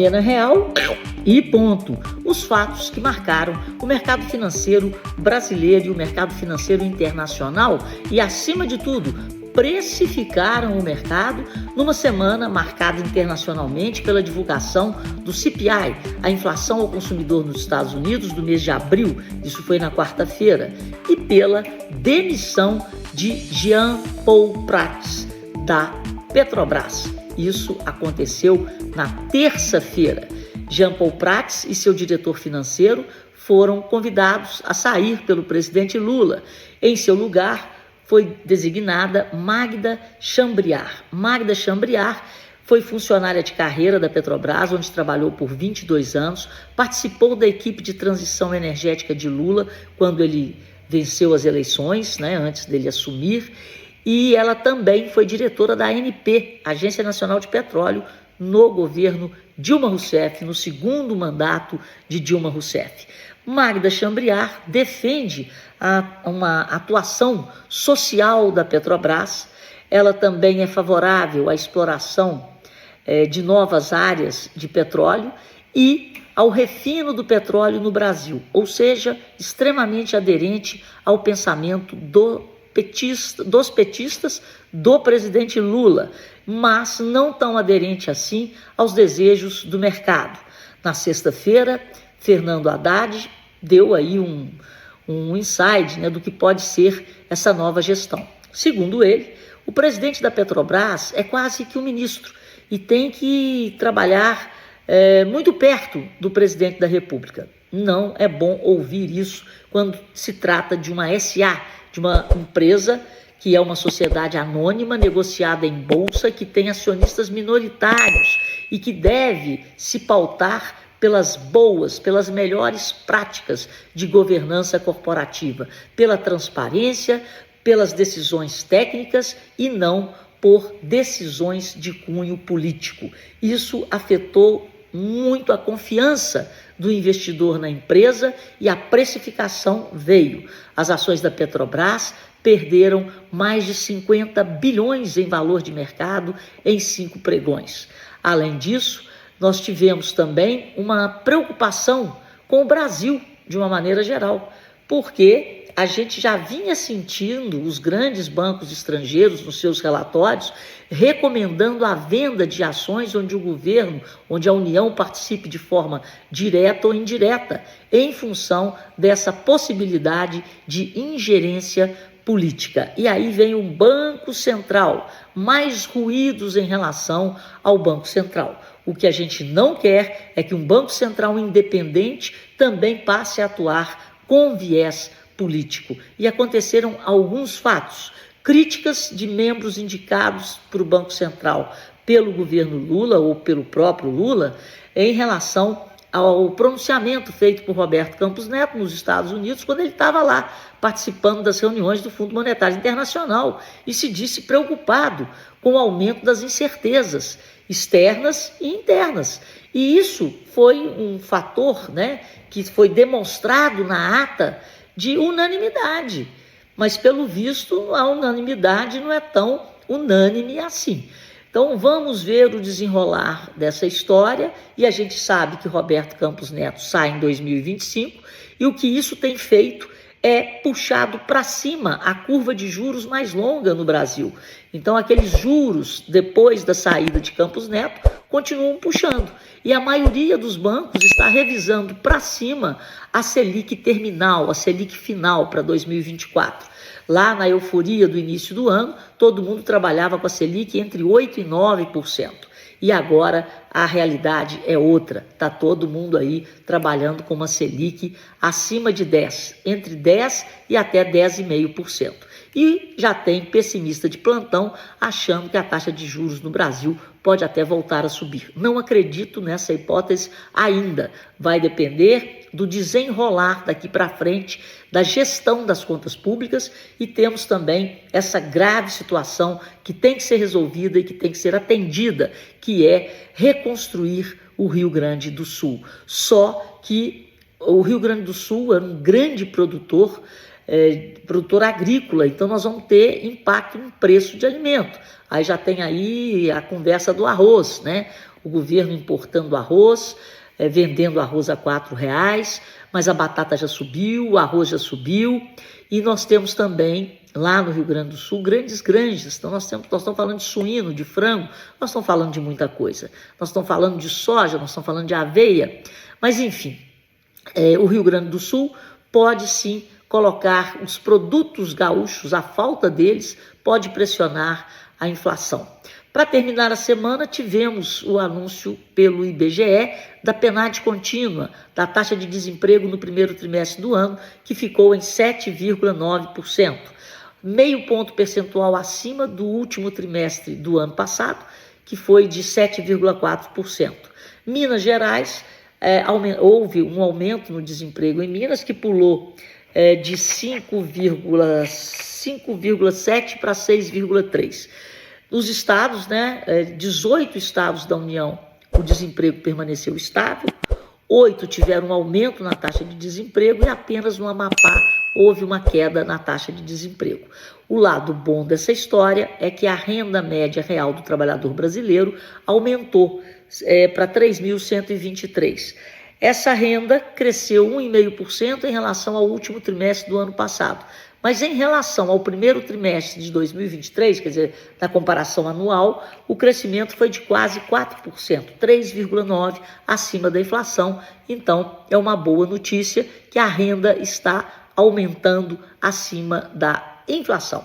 Filomena Real e ponto. Os fatos que marcaram o mercado financeiro brasileiro e o mercado financeiro internacional e, acima de tudo, precificaram o mercado numa semana marcada internacionalmente pela divulgação do CPI, a inflação ao consumidor nos Estados Unidos do mês de abril, isso foi na quarta-feira, e pela demissão de Jean Paul Prats, da Petrobras. Isso aconteceu na terça-feira. Jean Paul Prats e seu diretor financeiro foram convidados a sair pelo presidente Lula. Em seu lugar, foi designada Magda Chambriard. Magda Chambriard foi funcionária de carreira da Petrobras, onde trabalhou por 22 anos, participou da equipe de transição energética de Lula quando ele venceu as eleições, antes dele assumir, e ela também foi diretora da ANP, Agência Nacional de Petróleo, no governo Dilma Rousseff, no segundo mandato de Dilma Rousseff. Magda Chambriard defende uma atuação social da Petrobras. Ela também é favorável à exploração de novas áreas de petróleo e ao refino do petróleo no Brasil, ou seja, extremamente aderente ao pensamento dos petistas do presidente Lula, mas não tão aderente assim aos desejos do mercado. Na sexta-feira, Fernando Haddad deu aí um insight do que pode ser essa nova gestão. Segundo ele, o presidente da Petrobras é quase que um ministro e tem que trabalhar muito perto do presidente da República. Não é bom ouvir isso quando se trata de uma SA, de uma empresa que é uma sociedade anônima negociada em bolsa, que tem acionistas minoritários e que deve se pautar pelas melhores práticas de governança corporativa, pela transparência, pelas decisões técnicas e não por decisões de cunho político. Isso afetou muito a confiança do investidor na empresa e a precificação veio. As ações da Petrobras perderam mais de 50 bilhões em valor de mercado em 5 pregões. Além disso, nós tivemos também uma preocupação com o Brasil, de uma maneira geral, porque a gente já vinha sentindo os grandes bancos estrangeiros nos seus relatórios recomendando a venda de ações onde o governo, onde a União participe de forma direta ou indireta, em função dessa possibilidade de ingerência política. E aí vem o Banco Central, mais ruídos em relação ao Banco Central. O que a gente não quer é que um Banco Central independente também passe a atuar com viés político. E aconteceram alguns fatos, críticas de membros indicados para o Banco Central pelo governo Lula ou pelo próprio Lula em relação ao pronunciamento feito por Roberto Campos Neto nos Estados Unidos, quando ele estava lá participando das reuniões do Fundo Monetário Internacional e se disse preocupado com o aumento das incertezas externas e internas. E isso foi um fator que foi demonstrado na ata de unanimidade, mas pelo visto a unanimidade não é tão unânime assim. Então vamos ver o desenrolar dessa história e a gente sabe que Roberto Campos Neto sai em 2025 e o que isso tem feito é puxado para cima a curva de juros mais longa no Brasil. Então aqueles juros depois da saída de Campos Neto continuam puxando e a maioria dos bancos está revisando para cima a Selic terminal, a Selic final para 2024. Lá na euforia do início do ano, todo mundo trabalhava com a Selic entre 8% e 9%. E agora a realidade é outra. Está todo mundo aí trabalhando com uma Selic acima de 10%, entre 10% e até 10,5%. E já tem pessimista de plantão achando que a taxa de juros no Brasil pode até voltar a subir. Não acredito nessa hipótese ainda. Vai depender do desenrolar daqui para frente da gestão das contas públicas e temos também essa grave situação que tem que ser resolvida e que tem que ser atendida, que é reconstruir o Rio Grande do Sul. Só que o Rio Grande do Sul era um grande produtor agrícola, então nós vamos ter impacto no preço de alimento. Aí já tem aí a conversa do arroz, o governo importando arroz, vendendo arroz a R$ 4, mas a batata já subiu, o arroz já subiu, e nós temos também, lá no Rio Grande do Sul, grandes granjas. Então nós estamos falando de suíno, de frango, nós estamos falando de muita coisa. Nós estamos falando de soja, nós estamos falando de aveia, mas enfim, o Rio Grande do Sul pode sim colocar os produtos gaúchos, a falta deles pode pressionar a inflação. Para terminar a semana, tivemos o anúncio pelo IBGE da PNAD contínua, da taxa de desemprego no primeiro trimestre do ano, que ficou em 7,9%, meio ponto percentual acima do último trimestre do ano passado, que foi de 7,4%. Minas Gerais, houve um aumento no desemprego em Minas, que pulou de 5,7 para 6,3. Nos estados, 18 estados da União, o desemprego permaneceu estável, 8 tiveram um aumento na taxa de desemprego e apenas no Amapá houve uma queda na taxa de desemprego. O lado bom dessa história é que a renda média real do trabalhador brasileiro aumentou para 3.123. Essa renda cresceu 1,5% em relação ao último trimestre do ano passado. Mas em relação ao primeiro trimestre de 2023, quer dizer, na comparação anual, o crescimento foi de quase 4%, 3,9% acima da inflação. Então, é uma boa notícia que a renda está aumentando acima da inflação.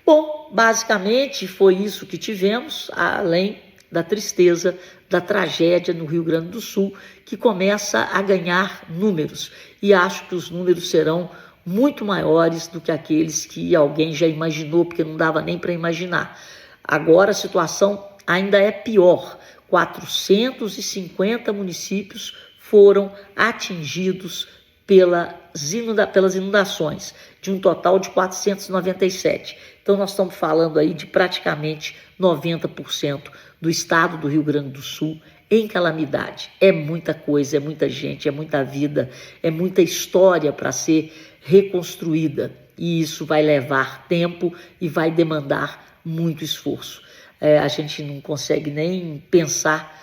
Bom, basicamente foi isso que tivemos, além da tristeza, da tragédia no Rio Grande do Sul, que começa a ganhar números. E acho que os números serão muito maiores do que aqueles que alguém já imaginou, porque não dava nem para imaginar. Agora a situação ainda é pior. 450 municípios foram atingidos pelas inundações, de um total de 497. Então nós estamos falando aí de praticamente 90% do estado do Rio Grande do Sul em calamidade. É muita coisa, é muita gente, é muita vida, é muita história para ser reconstruída, e isso vai levar tempo e vai demandar muito esforço. A gente não consegue nem pensar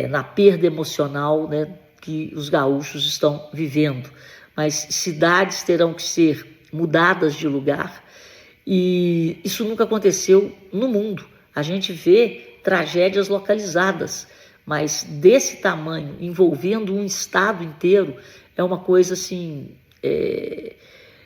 na perda emocional, que os gaúchos estão vivendo, mas cidades terão que ser mudadas de lugar, e isso nunca aconteceu no mundo. A gente vê tragédias localizadas, mas desse tamanho, envolvendo um estado inteiro, é uma coisa assim.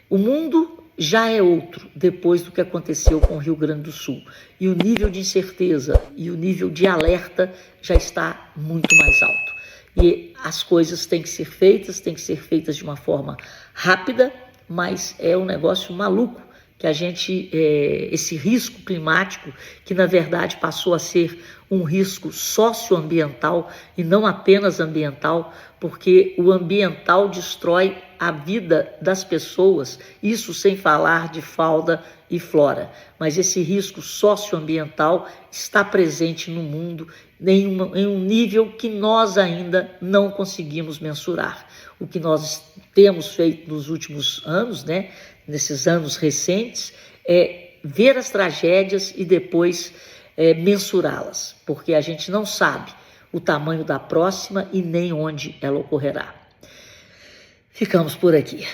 O mundo já é outro depois do que aconteceu com o Rio Grande do Sul. E o nível de incerteza e o nível de alerta já está muito mais alto. E as coisas têm que ser feitas de uma forma rápida, mas é um negócio maluco que esse risco climático, que na verdade passou a ser um risco socioambiental e não apenas ambiental, porque o ambiental destrói a vida das pessoas, isso sem falar de fauna e flora. Mas esse risco socioambiental está presente no mundo em um nível que nós ainda não conseguimos mensurar. O que nós temos feito nos últimos anos, nesses anos recentes, é ver as tragédias e depois mensurá-las, porque a gente não sabe o tamanho da próxima e nem onde ela ocorrerá. Ficamos por aqui.